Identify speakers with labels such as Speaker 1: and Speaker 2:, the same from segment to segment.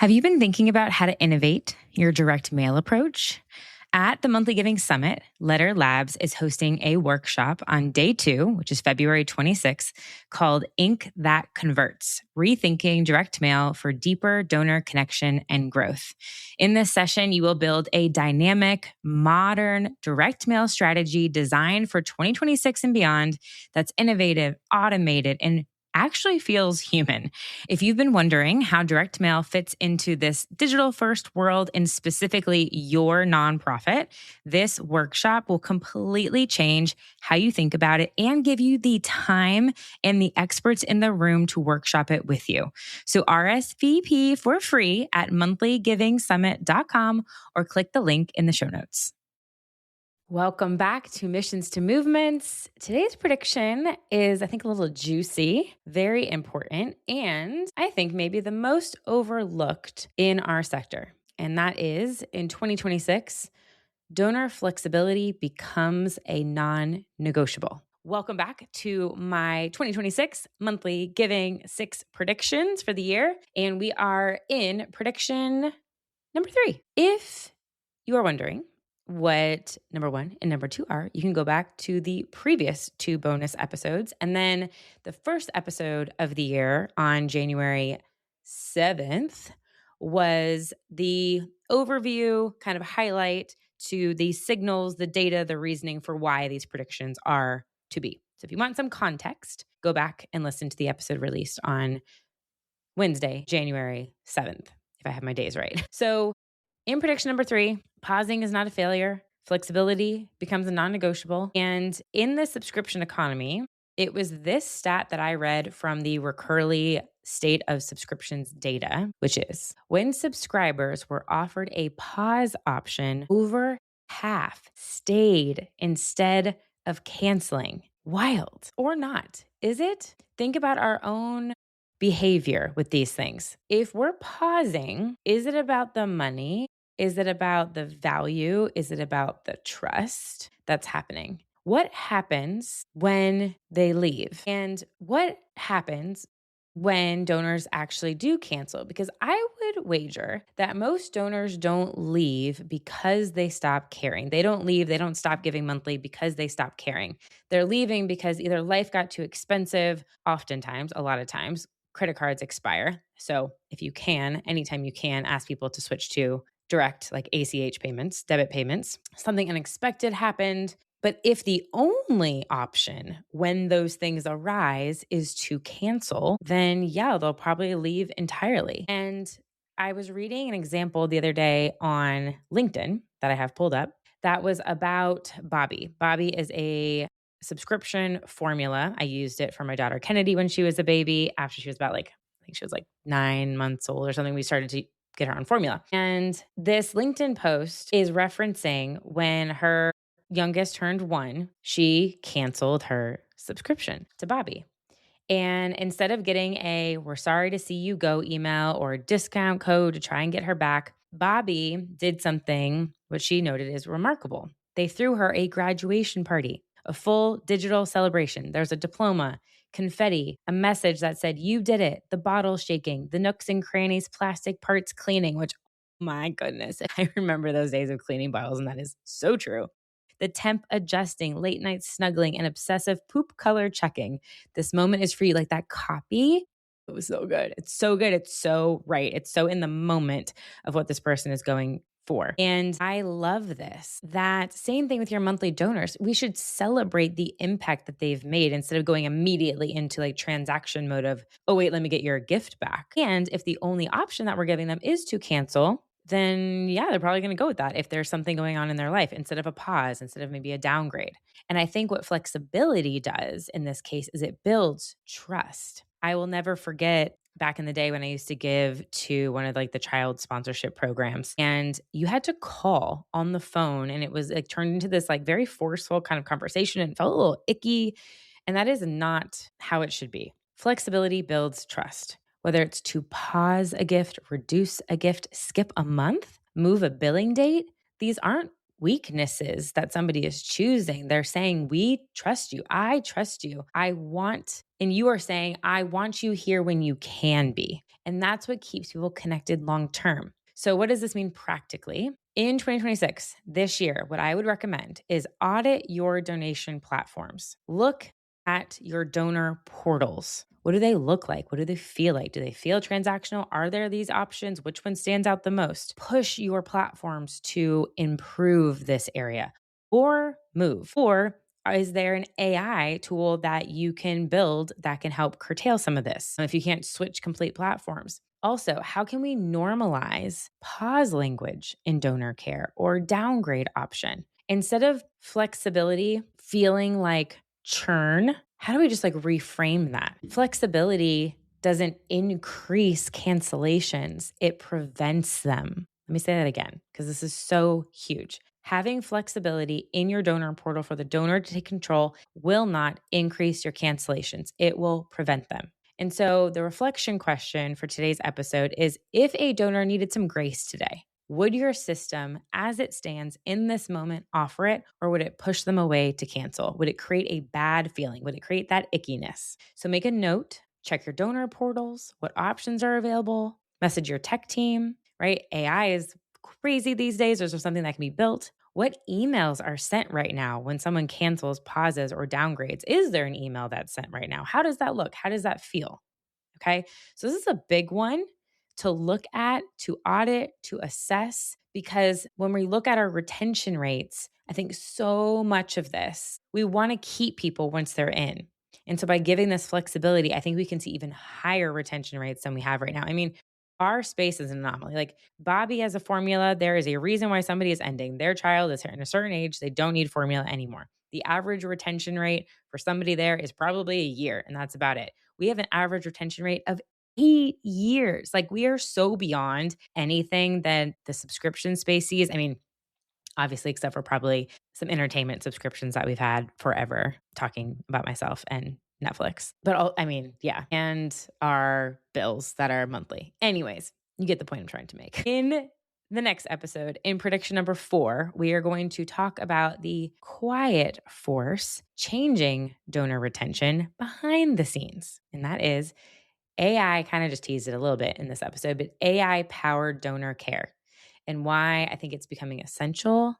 Speaker 1: Have you been thinking about how to innovate your direct mail approach? At the Monthly Giving Summit, Letter Labs is hosting a workshop on day 2, which is February 26th, called Ink That Converts, Rethinking Direct Mail for Deeper Donor Connection and Growth. In this session, you will build a dynamic, modern direct mail strategy designed for 2026 and beyond that's innovative, automated, and actually feels human. If you've been wondering how direct mail fits into this digital first world and specifically your nonprofit, this workshop will completely change how you think about it and give you the time and the experts in the room to workshop it with you. So RSVP for free at monthlyGivingSummit.com or click the link in the show notes. Welcome back to Missions to Movements. Today's prediction is, I think, a little juicy, very important, and I think maybe the most overlooked in our sector. And that is, in 2026, donor flexibility becomes a non-negotiable. Welcome back to my 2026 monthly giving 6 predictions for the year. And we are in prediction number 3. If you are wondering what number 1 and number 2 are, you can go back to the previous 2 bonus episodes. And then the first episode of the year on January 7th was the overview, kind of highlight to the signals, the data, the reasoning for why these predictions are to be. So if you want some context, go back and listen to the episode released on Wednesday, January 7th, if I have my days right. So in prediction number 3, pausing is not a failure. Flexibility becomes a non-negotiable. And in the subscription economy, it was this stat that I read from the Recurly State of Subscriptions data, which is when subscribers were offered a pause option, over half stayed instead of canceling. Wild or not, is it? Think about our own behavior with these things. If we're pausing, is it about the money? Is it about the value? Is it about the trust that's happening? What happens when they leave? And what happens when donors actually do cancel? Because I would wager that most donors don't leave because they stop caring. They don't leave, they don't stop giving monthly because they stop caring. They're leaving because either life got too expensive, oftentimes, a lot of times, credit cards expire. So if you can, anytime you can, ask people to switch to direct, like ACH payments, debit payments. Something unexpected happened. But if the only option when those things arise is to cancel, then yeah, they'll probably leave entirely. And I was reading an example the other day on LinkedIn that I have pulled up that was about Bobby. Bobby is a subscription formula. I used it for my daughter Kennedy when she was a baby. After she was about I think she was 9 months old or something, we started to get her on formula. And this LinkedIn post is referencing when her youngest turned 1, she canceled her subscription to Bobby. And instead of getting a "we're sorry to see you go" email or a discount code to try and get her back, Bobby did something which she noted is remarkable. They threw her a graduation party, a full digital celebration. There's a diploma, confetti, a message that said, "You did it," the bottle shaking, the nooks and crannies, plastic parts cleaning, which, my goodness, I remember those days of cleaning bottles, and that is so true. The temp adjusting, late night snuggling, and obsessive poop color checking. This moment is for you. Like that copy, it was so good. It's so good. It's so right. It's so in the moment of what this person is going for. And I love this. That same thing with your monthly donors. We should celebrate the impact that they've made instead of going immediately into transaction mode of, "Oh, wait, let me get your gift back." And if the only option that we're giving them is to cancel, then yeah, they're probably going to go with that if there's something going on in their life instead of a pause, instead of maybe a downgrade. And I think what flexibility does in this case is it builds trust. I will never forget back in the day when I used to give to one of the child sponsorship programs, and you had to call on the phone, and it was turned into this very forceful kind of conversation and felt a little icky. And that is not how it should be. Flexibility builds trust. Whether it's to pause a gift, reduce a gift, skip a month, move a billing date, these aren't weaknesses that somebody is choosing. They're saying, "We trust you. I trust you. I want And you are saying, I want you here when you can be. And that's what keeps people connected long term. So, what does this mean practically? In 2026, this year, what I would recommend is audit your donation platforms. Look at your donor portals. What do they look like? What do they feel like? Do they feel transactional? Are there these options? Which one stands out the most? Push your platforms to improve this area or move. Or is there an AI tool that you can build that can help curtail some of this if you can't switch complete platforms? Also, how can we normalize pause language in donor care or downgrade option? Instead of flexibility feeling like churn, how do we just like reframe that? Flexibility doesn't increase cancellations, it prevents them. Let me say that again, because this is so huge. Having flexibility in your donor portal for the donor to take control will not increase your cancellations. It will prevent them. And so the reflection question for today's episode is, if a donor needed some grace today, would your system as it stands in this moment offer it, or would it push them away to cancel? Would it create a bad feeling? Would it create that ickiness? So make a note, check your donor portals, what options are available, message your tech team, right? AI is crazy these days. There's something that can be built. What emails are sent right now when someone cancels, pauses, or downgrades? Is there an email that's sent right now? How does that look? How does that feel? Okay. So this is a big one to look at, to audit, to assess, because when we look at our retention rates, I think so much of this, we want to keep people once they're in. And so by giving this flexibility, I think we can see even higher retention rates than we have right now. I mean, our space is an anomaly. Like Bobby has a formula. There is a reason why somebody is ending. Their child is in a certain age. They don't need formula anymore. The average retention rate for somebody there is probably a year, and that's about it. We have an average retention rate of 8 years. Like we are so beyond anything that the subscription space sees. I mean, obviously, except for probably some entertainment subscriptions that we've had forever, talking about myself and Netflix. But I mean, yeah, and our bills that are monthly. Anyways, you get the point I'm trying to make. In the next episode, in prediction number 4, we are going to talk about the quiet force changing donor retention behind the scenes. And that is AI, kind of just teased it a little bit in this episode, but AI powered donor care and why I think it's becoming essential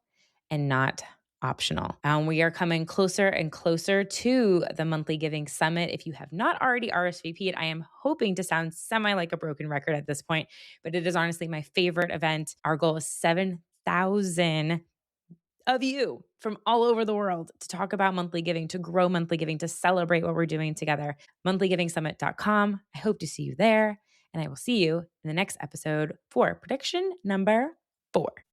Speaker 1: and not optional. We are coming closer and closer to the Monthly Giving Summit. If you have not already RSVP'd, I am hoping to sound semi like a broken record at this point, but it is honestly my favorite event. Our goal is 7,000 of you from all over the world to talk about monthly giving, to grow monthly giving, to celebrate what we're doing together. monthlyGivingSummit.com. I hope to see you there, and I will see you in the next episode for prediction number 4.